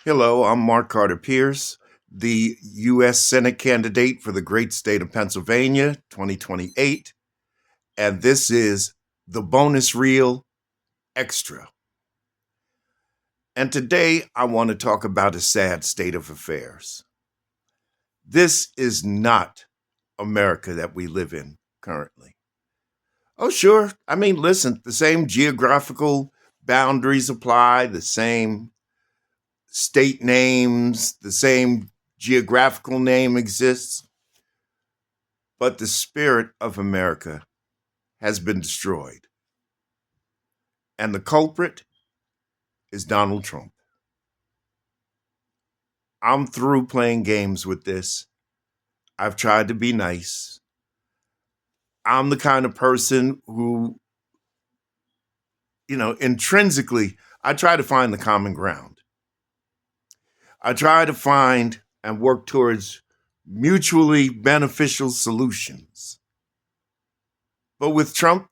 Hello, I'm Mark Carter Pierce, the U.S. Senate candidate for the great state of Pennsylvania, 2028, and this is the bonus reel extra. And today I want to talk about a sad state of affairs. This is not America that we live in currently. Oh, sure. I mean, listen, the same geographical boundaries apply, the same state names, the same geographical name exists, but the spirit of America has been destroyed. And the culprit is Donald Trump. I'm through playing games with this. I've tried to be nice. I'm the kind of person who, intrinsically, I try to find the common ground. I try to find and work towards mutually beneficial solutions. But with Trump,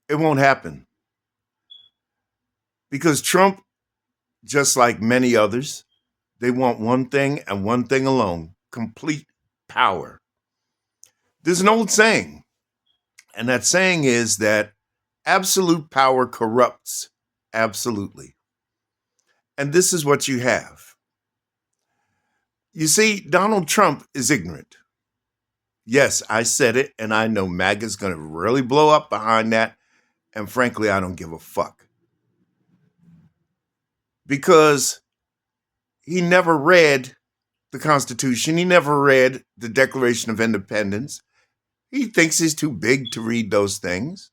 it won't happen because Trump, just like many others, they want one thing and one thing alone: complete power. There's an old saying, and that saying is that absolute power corrupts absolutely. And this is what you have. You see, Donald Trump is ignorant. Yes, I said it, and I know MAGA's going to really blow up behind that. And frankly, I don't give a fuck. Because he never read the Constitution, he never read the Declaration of Independence. He thinks he's too big to read those things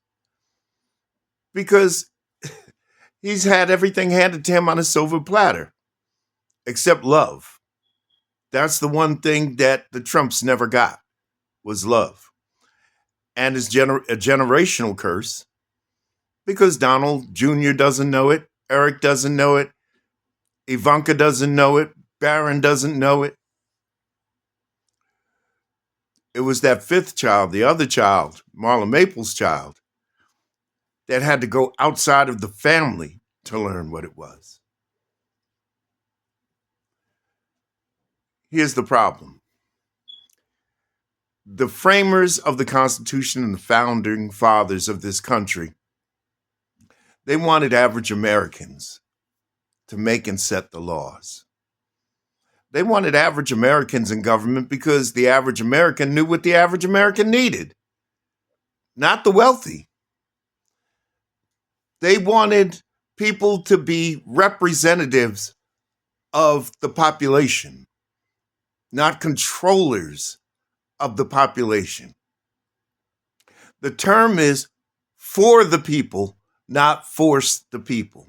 because he's had everything handed to him on a silver platter, except love. That's the one thing that the Trumps never got, was love. And it's a generational curse because Donald Jr. doesn't know it, Eric doesn't know it, Ivanka doesn't know it, Barron doesn't know it. It was that fifth child, the other child, Marla Maples' child, that had to go outside of the family to learn what it was. Here's the problem. The framers of the Constitution and the founding fathers of this country, they wanted average Americans to make and set the laws. They wanted average Americans in government because the average American knew what the average American needed, not the wealthy. They wanted people to be representatives of the population, not controllers of the population. The term is for the people, not force the people.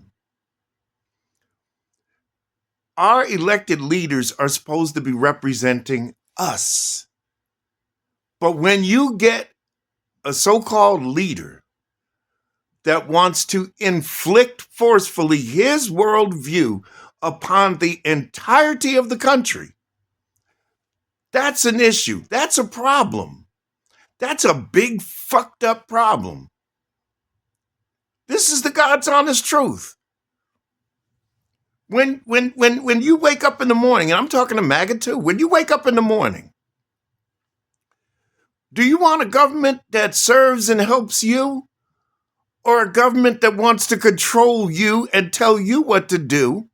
Our elected leaders are supposed to be representing us. But when you get a so-called leader that wants to inflict forcefully his worldview upon the entirety of the country, that's an issue. That's a problem. That's a big fucked up problem. This is the God's honest truth. When you wake up in the morning, and I'm talking to MAGA too, when you wake up in the morning, do you want a government that serves and helps you, or a government that wants to control you and tell you what to do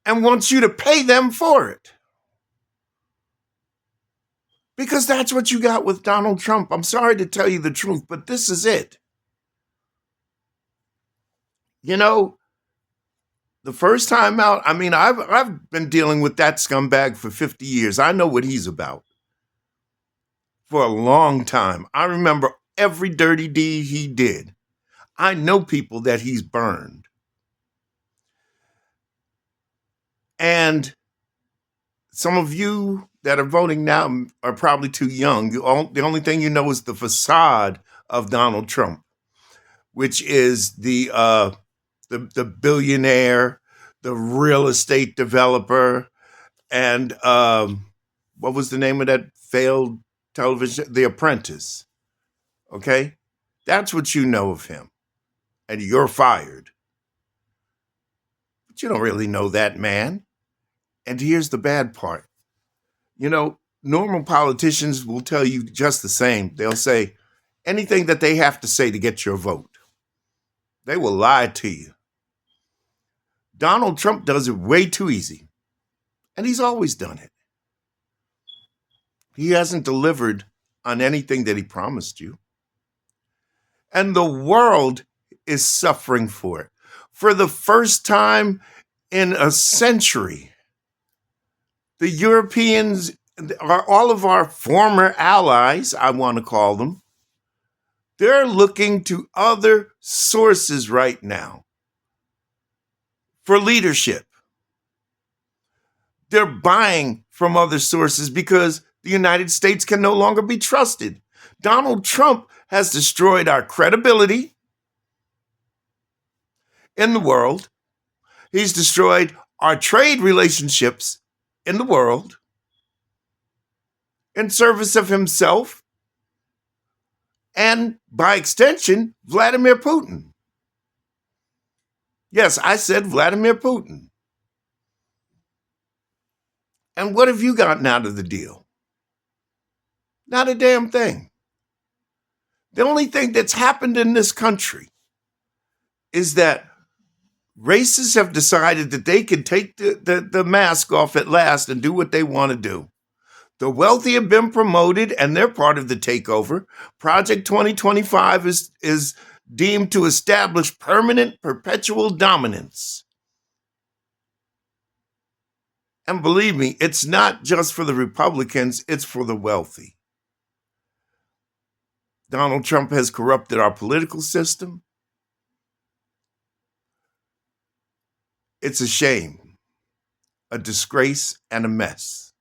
and wants you to pay them for it? Because that's what you got with Donald Trump. I'm sorry to tell you the truth, but this is it. You know, the first time out, I mean, I've been dealing with that scumbag for 50 years. I know what he's about. For a long time. I remember every dirty deed he did. I know people that he's burned. And some of you that are voting now are probably too young. The only thing you know is the facade of Donald Trump, which is the billionaire, the real estate developer, and what was the name of that failed television? The Apprentice. Okay? That's what you know of him. And you're fired. But you don't really know that man. And here's the bad part. You know, normal politicians will tell you just the same. They'll say anything that they have to say to get your vote. They will lie to you. Donald Trump does it way too easy. And he's always done it. He hasn't delivered on anything that he promised you. And the world is suffering for it. For the first time in a century, the Europeans, all of our former allies, I want to call them, they're looking to other sources right now for leadership. They're buying from other sources because the United States can no longer be trusted. Donald Trump has destroyed our credibility in the world. He's destroyed our trade relationships in the world in service of himself and, by extension, Vladimir Putin. Yes, I said Vladimir Putin. And what have you gotten out of the deal? Not a damn thing. The only thing that's happened in this country is that racists have decided that they can take the mask off at last and do what they want to do. The wealthy have been promoted and they're part of the takeover. Project 2025 is deemed to establish permanent, perpetual dominance. And believe me, it's not just for the Republicans, it's for the wealthy. Donald Trump has corrupted our political system. It's a shame, a disgrace, and a mess.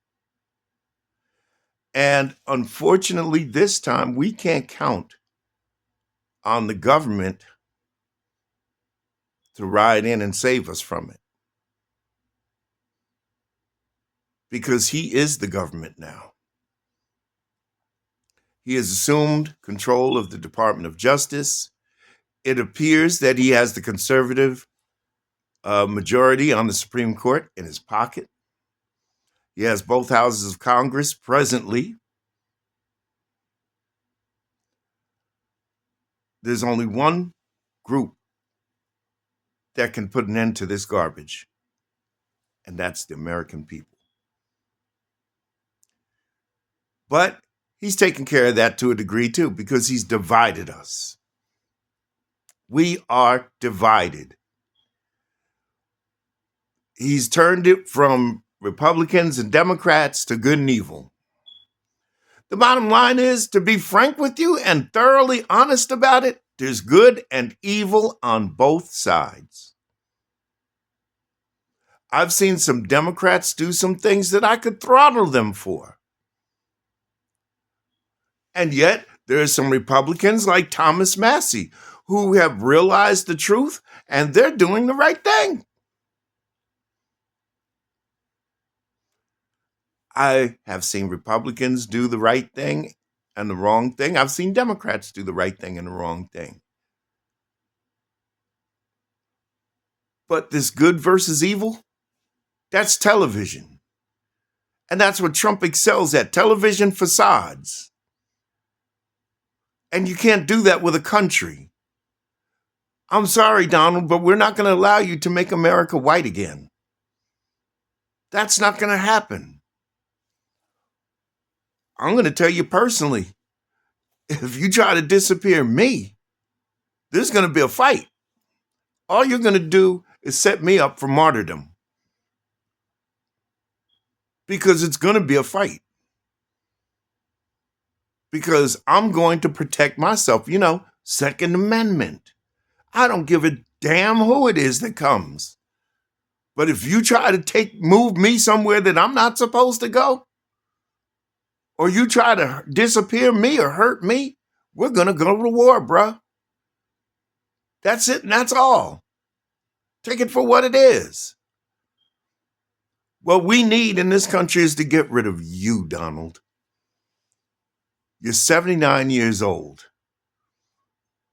And unfortunately, this time we can't count on the government to ride in and save us from it. Because he is the government now. He has assumed control of the Department of Justice. It appears that he has the conservative majority on the Supreme Court in his pocket. He has both houses of Congress presently. There's only one group that can put an end to this garbage, and that's the American people. But he's taken care of that to a degree too, because he's divided us. We are divided. He's turned it from Republicans and Democrats to good and evil. The bottom line is, to be frank with you and thoroughly honest about it, there's good and evil on both sides. I've seen some Democrats do some things that I could throttle them for. And yet, there are some Republicans like Thomas Massey who have realized the truth and they're doing the right thing. I have seen Republicans do the right thing and the wrong thing. I've seen Democrats do the right thing and the wrong thing. But this good versus evil, that's television. And that's what Trump excels at, television facades. And you can't do that with a country. I'm sorry, Donald, but we're not going to allow you to make America white again. That's not going to happen. I'm going to tell you personally, if you try to disappear me, there's going to be a fight. All you're going to do is set me up for martyrdom. Because it's going to be a fight. Because I'm going to protect myself. You know, Second Amendment. I don't give a damn who it is that comes. But if you try to move me somewhere that I'm not supposed to go, or you try to disappear me or hurt me, we're going to go to war, bruh. That's it, and that's all. Take it for what it is. What we need in this country is to get rid of you, Donald. You're 79 years old.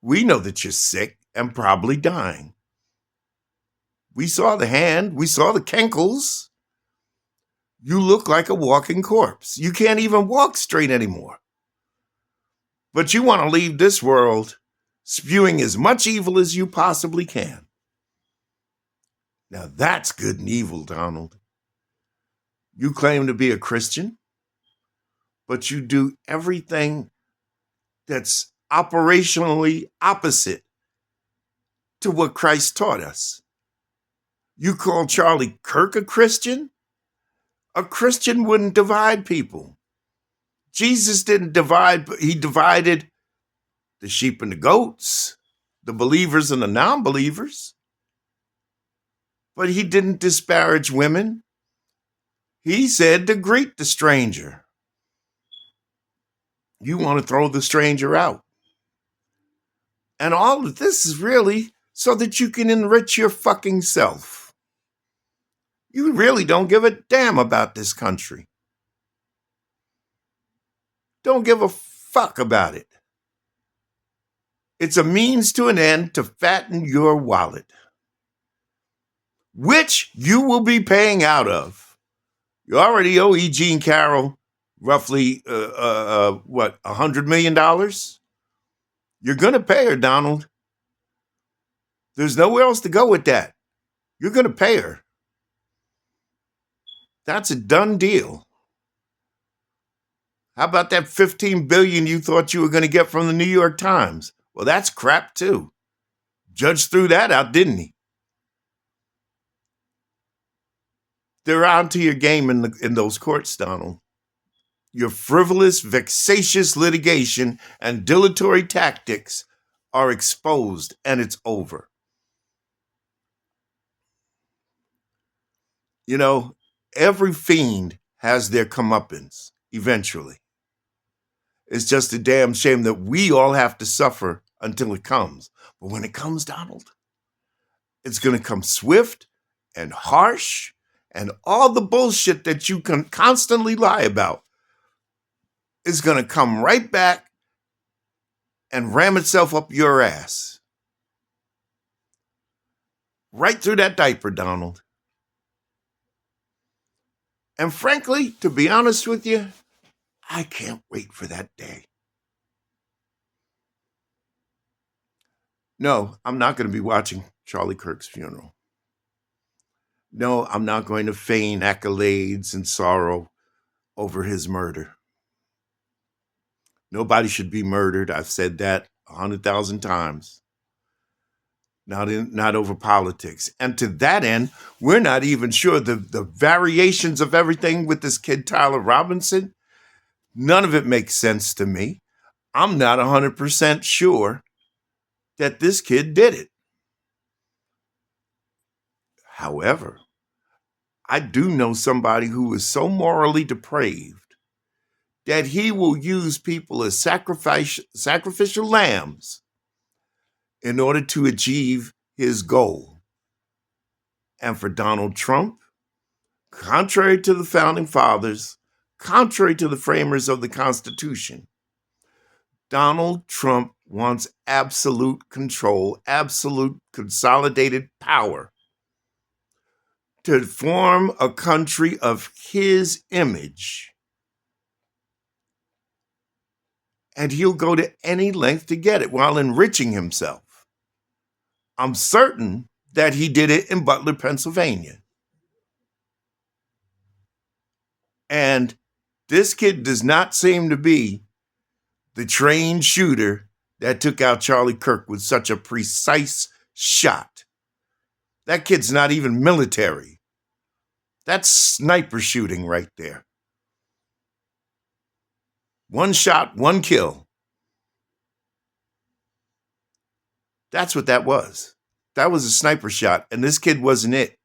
We know that you're sick and probably dying. We saw the hand. We saw the cankles. You look like a walking corpse. You can't even walk straight anymore. But you want to leave this world spewing as much evil as you possibly can. Now that's good and evil, Donald. You claim to be a Christian, but you do everything that's operationally opposite to what Christ taught us. You call Charlie Kirk a Christian? A Christian wouldn't divide people. Jesus didn't divide, but he divided the sheep and the goats, the believers and the non-believers. But he didn't disparage women. He said to greet the stranger. You want to throw the stranger out. And all of this is really so that you can enrich your fucking self. You really don't give a damn about this country. Don't give a fuck about it. It's a means to an end to fatten your wallet, which you will be paying out of. You already owe E. Jean Carroll roughly, $100 million? You're going to pay her, Donald. There's nowhere else to go with that. You're going to pay her. That's a done deal. How about that $15 billion you thought you were going to get from the New York Times? Well, that's crap too. Judge threw that out, didn't he? They're onto your game in those courts, Donald. Your frivolous, vexatious litigation and dilatory tactics are exposed, and it's over. You know, every fiend has their comeuppance eventually. It's just a damn shame that we all have to suffer until it comes. But when it comes, Donald, it's going to come swift and harsh, and all the bullshit that you can constantly lie about is going to come right back and ram itself up your ass. Right through that diaper, Donald. And frankly, to be honest with you, I can't wait for that day. No, I'm not going to be watching Charlie Kirk's funeral. No, I'm not going to feign accolades and sorrow over his murder. Nobody should be murdered. I've said that 100,000 times. Not over politics. And to that end, we're not even sure the variations of everything with this kid, Tyler Robinson. None of it makes sense to me. I'm not 100% sure that this kid did it. However, I do know somebody who is so morally depraved that he will use people as sacrificial lambs in order to achieve his goal. And for Donald Trump, contrary to the founding fathers, contrary to the framers of the Constitution, Donald Trump wants absolute control, absolute consolidated power to form a country of his image. And he'll go to any length to get it while enriching himself. I'm certain that he did it in Butler, Pennsylvania. And this kid does not seem to be the trained shooter that took out Charlie Kirk with such a precise shot. That kid's not even military. That's sniper shooting right there. One shot, one kill. That's what that was. That was a sniper shot, and this kid wasn't it.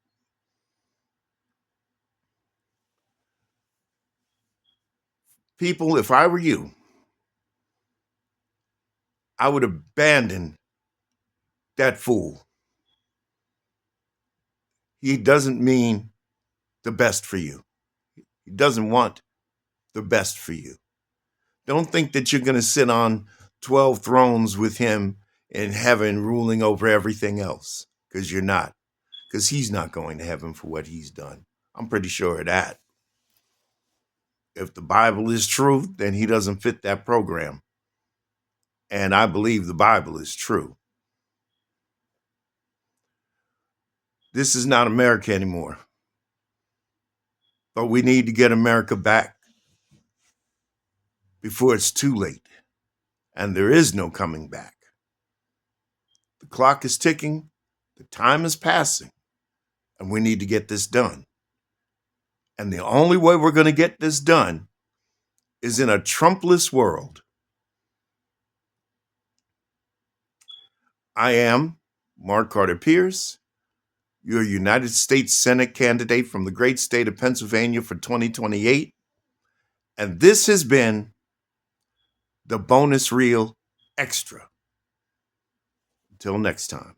People, if I were you, I would abandon that fool. He doesn't mean the best for you. He doesn't want the best for you. Don't think that you're going to sit on 12 thrones with him in heaven ruling over everything else, because you're not. because he's not going to heaven for what he's done. I'm pretty sure of that. If the Bible is true, then he doesn't fit that program. And I believe the Bible is true. This is not America anymore. But we need to get America back before it's too late. And there is no coming back. The clock is ticking. The time is passing. And we need to get this done. And the only way we're going to get this done is in a Trumpless world. I am Mark Carter Pierce, your United States Senate candidate from the great state of Pennsylvania for 2028. And this has been the Bonus Reel Extra. Until next time.